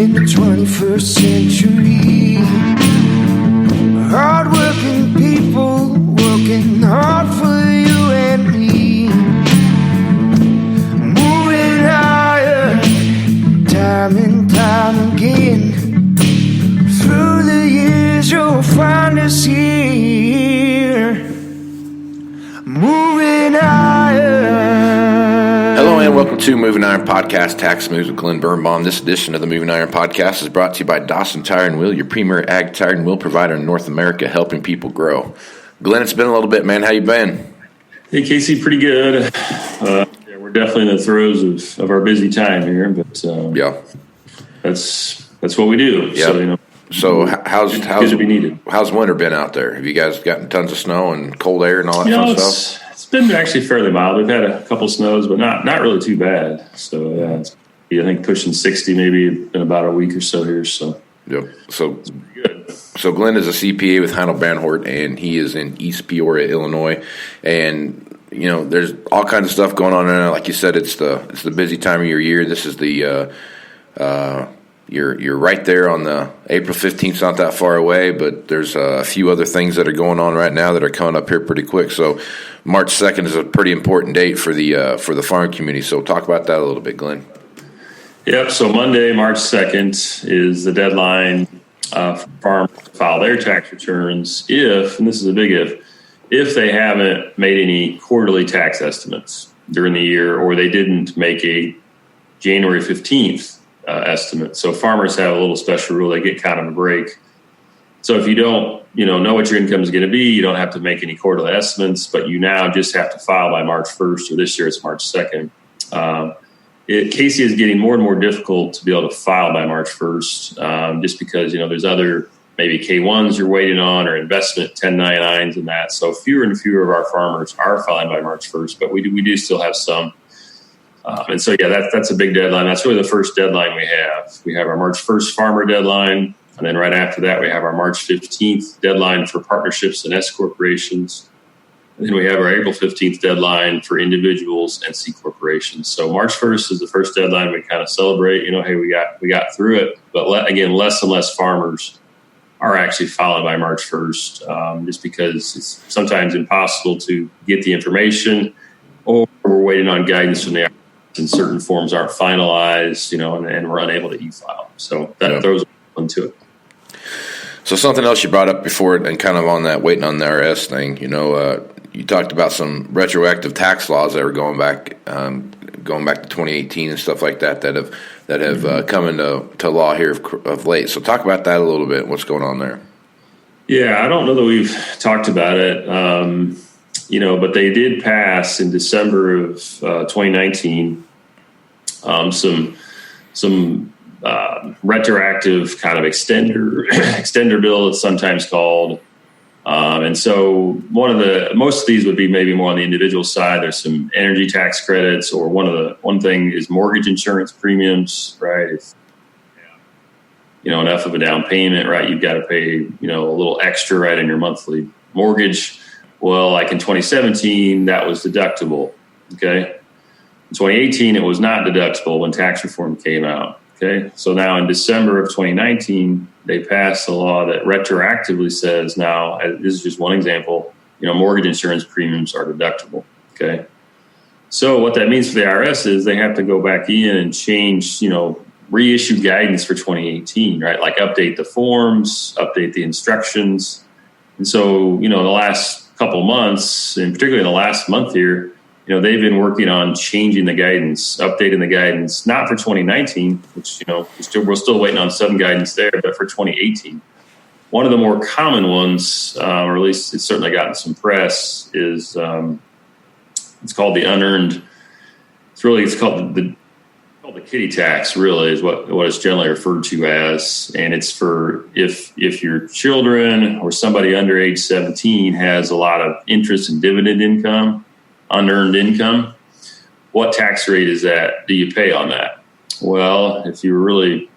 in the 21st century. Hard-working people working hard for you and me. Moving higher, time and time again. Through the years you'll find us here. Moving higher. Hello and welcome to Moving Iron Podcast, Tax Moves with Glen Birnbaum. This edition of the Moving Iron Podcast is brought to you by Dawson Tire and Wheel, your premier ag tire and wheel provider in North America, helping people grow. Glenn, it's been a little bit, man. How you been? Hey, Casey, pretty good. We're definitely in the throes of our busy time here, but yeah, that's what we do. Yeah. So, how's winter been out there? Have you guys gotten tons of snow and cold air and all that fun stuff? It's been actually fairly mild. We've had a couple snows, but not really too bad. So yeah, I think pushing 60 maybe in about a week or so here. So yep. So it's pretty good. So Glenn is a CPA with Heindel Banhort, and he is in East Peoria, Illinois. And there's all kinds of stuff going on there. Like you said, it's the busy time of your year. This is the You're right there on the April 15th, not that far away, but there's a few other things that are going on right now that are coming up here pretty quick. So March 2nd is a pretty important date for the farm community. So talk about that a little bit, Glenn. Yep. So Monday, March 2nd is the deadline for farmers to file their tax returns and this is a big if they haven't made any quarterly tax estimates during the year, or they didn't make a January 15th estimate. So farmers have a little special rule. They get kind of a break. So if you don't, know what your income is going to be, you don't have to make any quarterly estimates, but you now just have to file by March 1st, or this year it's March 2nd. Casey is getting more and more difficult to be able to file by March 1st, just because, there's other maybe K-1s you're waiting on, or investment 1099s and that. So fewer and fewer of our farmers are filing by March 1st, but we do still have some. And so, that's a big deadline. That's really the first deadline we have. We have our March 1st farmer deadline, and then right after that, we have our March 15th deadline for partnerships and S corporations. And then we have our April 15th deadline for individuals and C corporations. So March 1st is the first deadline we kind of celebrate. Hey, we got through it. But again, less and less farmers are actually filing by March 1st, just because it's sometimes impossible to get the information, or we're waiting on guidance from the IRS, and certain forms aren't finalized, and we're unable to e-file. So that throws into it. So something else you brought up before, and kind of on that waiting on the IRS thing, you talked about some retroactive tax laws that were going back to 2018 and stuff like that have come into law here of late. So talk about that a little bit. What's going on there? Yeah, I don't know that we've talked about it. But they did pass in December of 2019 some retroactive kind of extender bill, it's sometimes called. And so most of these would be maybe more on the individual side. There's some energy tax credits, or one thing is mortgage insurance premiums, right? If enough of a down payment, right, you've got to pay a little extra, right, in your monthly mortgage. Well, like in 2017, that was deductible, okay? In 2018, it was not deductible when tax reform came out, okay? So now in December of 2019, they passed a law that retroactively says now, this is just one example, mortgage insurance premiums are deductible, okay? So what that means for the IRS is they have to go back in and change, reissue guidance for 2018, right? Like update the forms, update the instructions. And so, the last couple months, and particularly in the last month here, they've been working on changing the guidance, updating the guidance, not for 2019, which, we're still waiting on some guidance there, but for 2018. One of the more common ones, or at least it's certainly gotten some press, is it's called the unearned. It's called the kitty tax, really, is what it's generally referred to as. And it's for if your children or somebody under age 17 has a lot of interest and dividend income, unearned income, what tax rate do you pay on that? Well, if you were really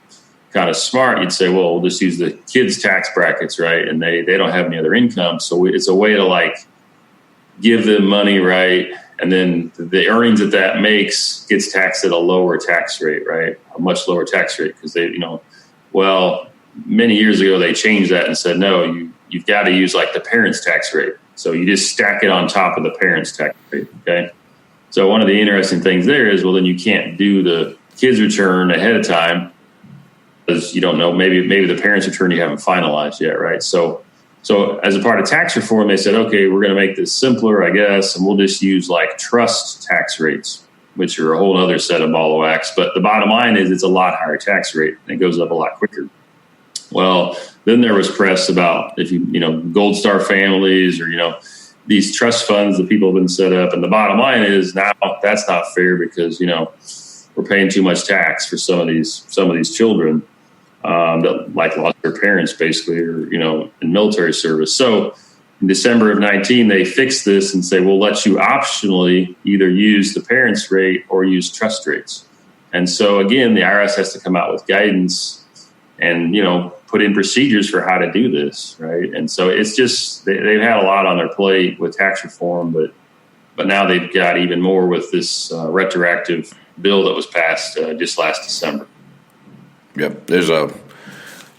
kind of smart, you'd say, well, we'll just use the kids' tax brackets, right? And they don't have any other income. So it's a way to give them money, right? And then the earnings that makes gets taxed at a lower tax rate, right? A much lower tax rate because they, many years ago they changed that and said, no, you've got to use like the parent's tax rate. So you just stack it on top of the parent's tax rate, okay? So one of the interesting things there is, well, then you can't do the kids' return ahead of time because you don't know, maybe the parents' return you haven't finalized yet, right? So as a part of tax reform, they said, okay, we're going to make this simpler, I guess, and we'll just use like trust tax rates, which are a whole other set of ball of wax. But the bottom line is it's a lot higher tax rate and it goes up a lot quicker. Well, then there was press about if Gold Star families or, these trust funds that people have been set up. And the bottom line is now that's not fair because, we're paying too much tax for some of these children that like lost their parents basically, or, in military service. So in December of 19, they fixed this and say, we'll let you optionally either use the parents' rate or use trust rates. And so again, the IRS has to come out with guidance and, put in procedures for how to do this, right? And so it's just they've had a lot on their plate with tax reform, but now they've got even more with this retroactive bill that was passed just last December. Yep, there's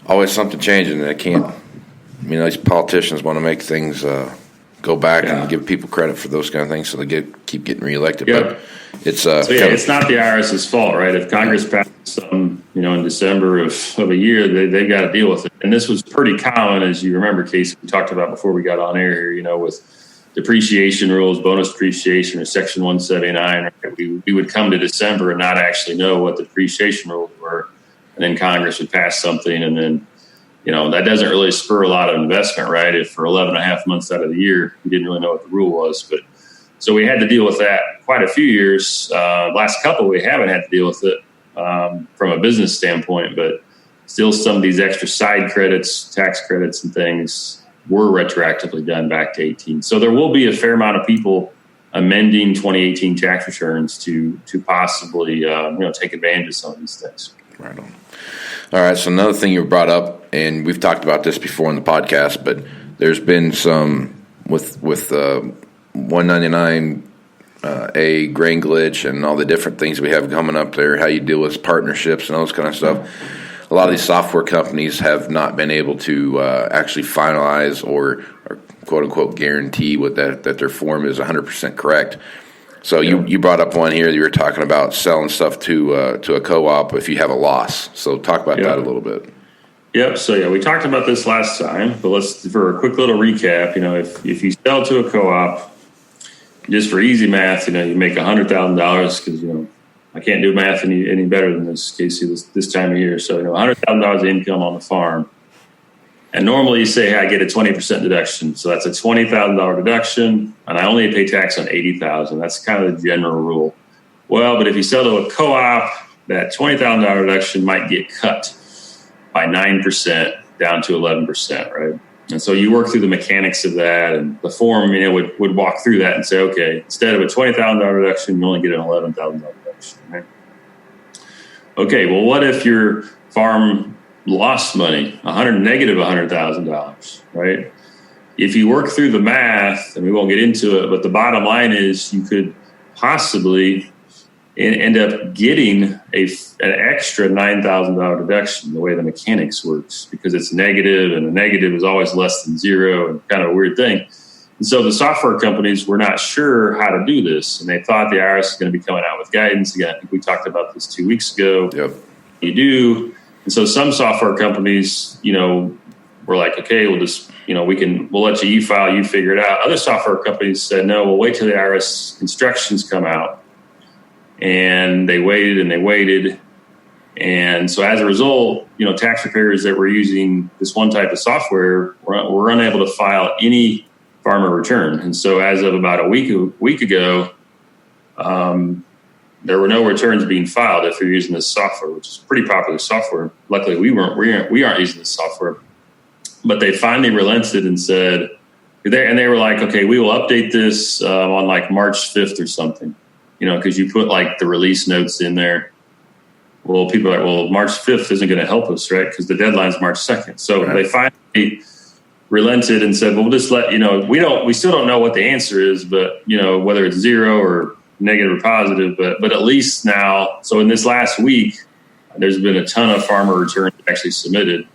always something changing, and I can't. These politicians want to make things go back and give people credit for those kind of things, so they keep getting reelected. Yep. But it's it's not the IRS's fault, right? If Congress passed something, in December of a year, they've got to deal with it. And this was pretty common, as you remember, Casey, we talked about before we got on air here, with depreciation rules, bonus depreciation, or Section 179. Right? We would come to December and not actually know what the depreciation rules were. And then Congress would pass something, and then, that doesn't really spur a lot of investment, right? If for 11 and a half months out of the year, we didn't really know what the rule was. But so we had to deal with that quite a few years. Last couple, we haven't had to deal with it from a business standpoint, but still some of these extra side credits, tax credits and things were retroactively done back to 18. So there will be a fair amount of people amending 2018 tax returns to possibly, take advantage of some of these things. Right on. All right. So another thing you brought up, and we've talked about this before in the podcast, but there's been some with 199 A grain glitch and all the different things we have coming up there, how you deal with partnerships and all this kind of stuff. A lot of these software companies have not been able to actually finalize or quote unquote guarantee that their form is 100% correct. So you brought up one here that you were talking about selling stuff to a co-op if you have a loss. So talk about that a little bit. Yep. So we talked about this last time, but for a quick little recap, if you sell to a co-op, just for easy math, you make $100,000 because, I can't do math any better than this, Casey, this time of year. So, $100,000 of income on the farm. And normally you say, hey, I get a 20% deduction. So that's a $20,000 deduction, and I only pay tax on $80,000. That's kind of the general rule. Well, but if you sell to a co-op, that $20,000 deduction might get cut by 9% down to 11%, right? And so you work through the mechanics of that, and the form, would walk through that and say, okay, instead of a $20,000 deduction, you only get an $11,000 deduction, right? Okay, well, what if your farm lost money, negative $100,000, right? If you work through the math, and we won't get into it, but the bottom line is you could possibly end up getting an extra $9,000 deduction the way the mechanics works, because it's negative, and a negative is always less than zero, and kind of a weird thing. And so the software companies were not sure how to do this, and they thought the IRS was going to be coming out with guidance. Again, I think we talked about this 2 weeks ago. Yep. You do. And so some software companies, were like, okay, we'll just, we'll let you e-file, you figure it out. Other software companies said, no, we'll wait till the IRS instructions come out. And they waited and they waited. And so as a result, tax preparers that were using this one type of software were unable to file any farmer return. And so as of about a week ago, there were no returns being filed if you're using this software, which is pretty popular software. Luckily, we aren't using this software. But they finally relented and said, and they were like, okay, we will update this on like March 5th or something, because you put like the release notes in there. Well, people are like, well, March 5th isn't going to help us, right? Because the deadline's March 2nd. So They finally relented and said, well, we'll just let, we still don't know what the answer is, but, whether it's zero or negative or positive, but at least now, so in this last week, there's been a ton of farmer returns actually submitted,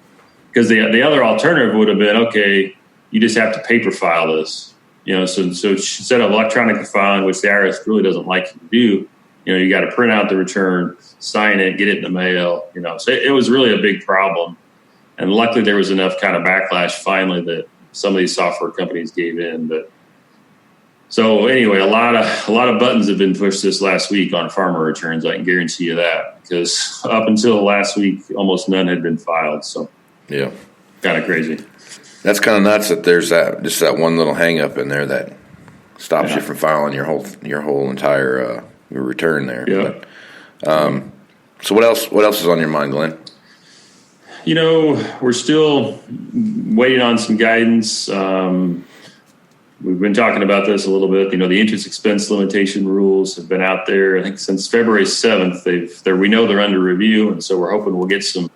because the other alternative would have been, okay, you just have to paper file this, so instead of electronically filing, which the IRS really doesn't like you to do, you got to print out the return, sign it, get it in the mail, so it was really a big problem. And luckily there was enough kind of backlash finally that some of these software companies gave in. But so anyway, a lot of buttons have been pushed this last week on farmer returns. I can guarantee you that, because up until last week, almost none had been filed. So yeah, kind of crazy. That's kind of nuts that there's that one little hang up in there that stops you from filing your whole entire your return there. Yeah. But, so what else is on your mind, Glenn? We're still waiting on some guidance. We've been talking about this a little bit. The interest expense limitation rules have been out there, I think, since February 7th. We know they're under review, and so we're hoping we'll get some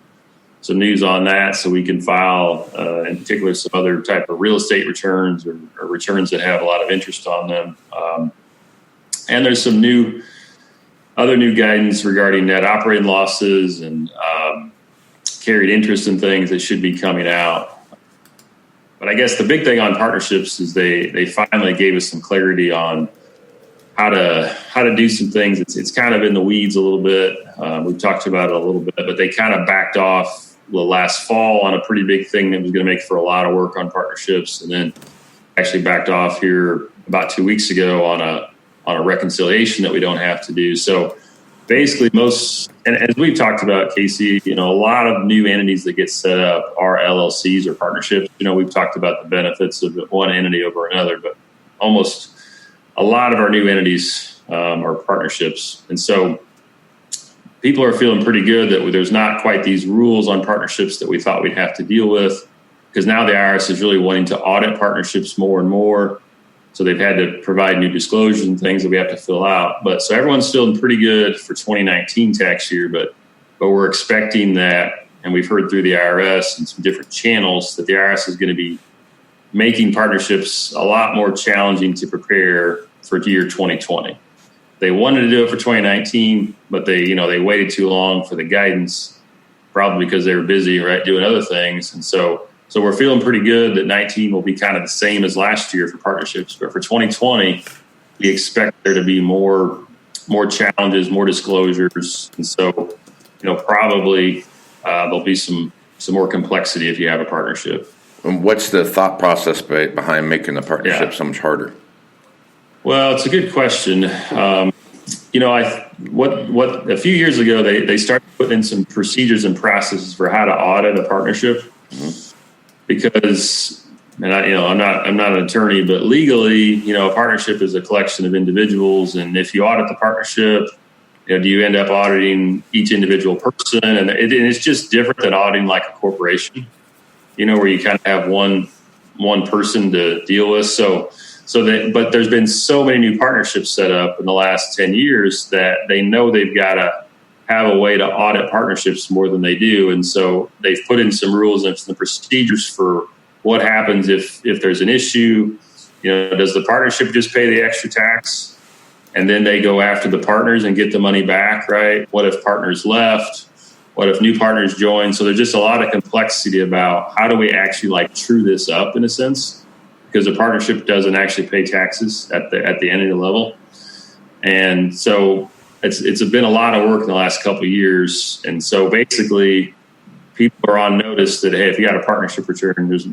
news on that so we can file, in particular, some other type of real estate returns or returns that have a lot of interest on them. And there's some other new guidance regarding net operating losses and carried interest and things that should be coming out. But I guess the big thing on partnerships is they finally gave us some clarity on how to do some things. It's kind of in the weeds a little bit. We've talked about it a little bit, but they kind of backed off the last fall on a pretty big thing that was going to make for a lot of work on partnerships, and then actually backed off here about 2 weeks ago on a reconciliation that we don't have to do. So basically and as we've talked about, Casey, a lot of new entities that get set up are LLCs or partnerships. We've talked about the benefits of one entity over another, but almost a lot of our new entities are partnerships. And so people are feeling pretty good that there's not quite these rules on partnerships that we thought we'd have to deal with, because now the IRS is really wanting to audit partnerships more and more. So they've had to provide new disclosures and things that we have to fill out. But so everyone's feeling pretty good for 2019 tax year, but we're expecting that, and we've heard through the IRS and some different channels, that the IRS is going to be making partnerships a lot more challenging to prepare for year 2020. They wanted to do it for 2019, but they waited too long for the guidance, probably because they were busy, right, doing other things. And so we're feeling pretty good that 19 will be kind of the same as last year for partnerships. But for 2020, we expect there to be more challenges, more disclosures. And so, probably there'll be some more complexity if you have a partnership. And what's the thought process behind making the partnership so much harder? Well, it's a good question. A few years ago, they started putting in some procedures and processes for how to audit a partnership. Mm-hmm. Because, and I'm not an attorney, but legally, a partnership is a collection of individuals, and if you audit the partnership, do you end up auditing each individual person? And it's just different than auditing like a corporation, where you kind of have one person to deal with. But there's been so many new partnerships set up in the last 10 years that they know they've got to have a way to audit partnerships more than they do. And so they've put in some rules and some procedures for what happens if there's an issue. Does the partnership just pay the extra tax and then they go after the partners and get the money back, right? What if partners left? What if new partners join? So there's just a lot of complexity about how do we actually true this up in a sense, because a partnership doesn't actually pay taxes at the entity level. And so it's been a lot of work in the last couple of years. And so basically people are on notice that, hey, if you got a partnership return, there's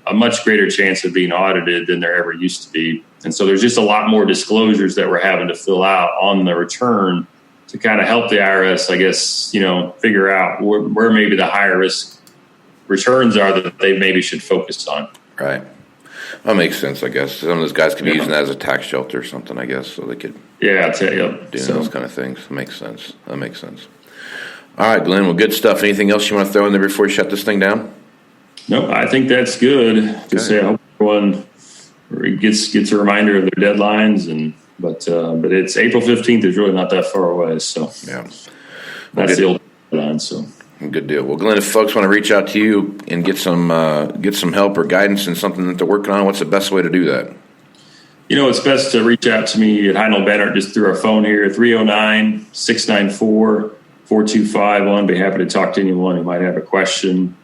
a much greater chance of being audited than there ever used to be. And so there's just a lot more disclosures that we're having to fill out on the return to kind of help the IRS, I guess, figure out where maybe the higher risk returns are that they maybe should focus on. Right. That makes sense, I guess. Some of those guys could be using that as a tax shelter or something, I guess, so they could do those kind of things. That makes sense. All right, Glenn, well, good stuff. Anything else you want to throw in there before you shut this thing down? No, I think that's good. Okay. Just say I hope everyone gets a reminder of their deadlines, but it's April 15th is really not that far away. So yeah, that's the old deadline. So Good deal. Well, Glenn, if folks want to reach out to you and get some help or guidance in something that they're working on, what's the best way to do that? It's best to reach out to me at Heinel Banner just through our phone here, 309-694-4251. Be happy to talk to anyone who might have a question.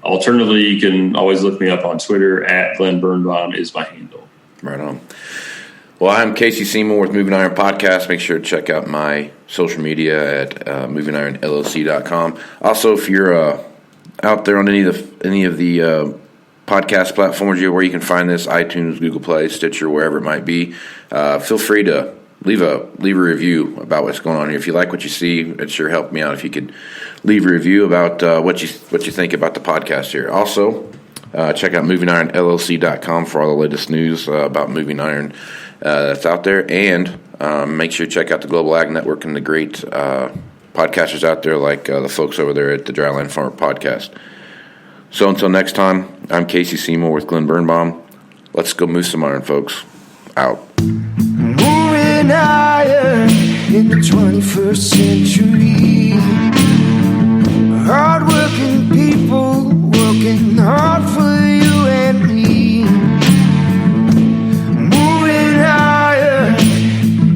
Alternatively, you can always look me up on Twitter at Glen Birnbaum is my handle. Right on. Well, I'm Casey Seymour with Moving Iron Podcast. Make sure to check out my social media at movingironllc.com. Also, if you're out there on any of the podcast platforms where you can find this, iTunes, Google Play, Stitcher, wherever it might be, feel free to leave a review about what's going on here. If you like what you see, it sure helped me out if you could leave a review about what you think about the podcast here. Also, check out movingironllc.com for all the latest news about moving iron that's out there, and make sure you check out the Global Ag Network and the great podcasters out there like the folks over there at the Dryland Farmer Podcast. So until next time, I'm Casey Seymour with Glen Birnbaum. Let's go move some iron, folks. Out. Moving iron in the 21st century. Hard-working people working hard for you and me. Moving iron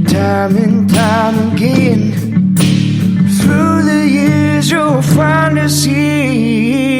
time and time again. Through the years you'll find us here.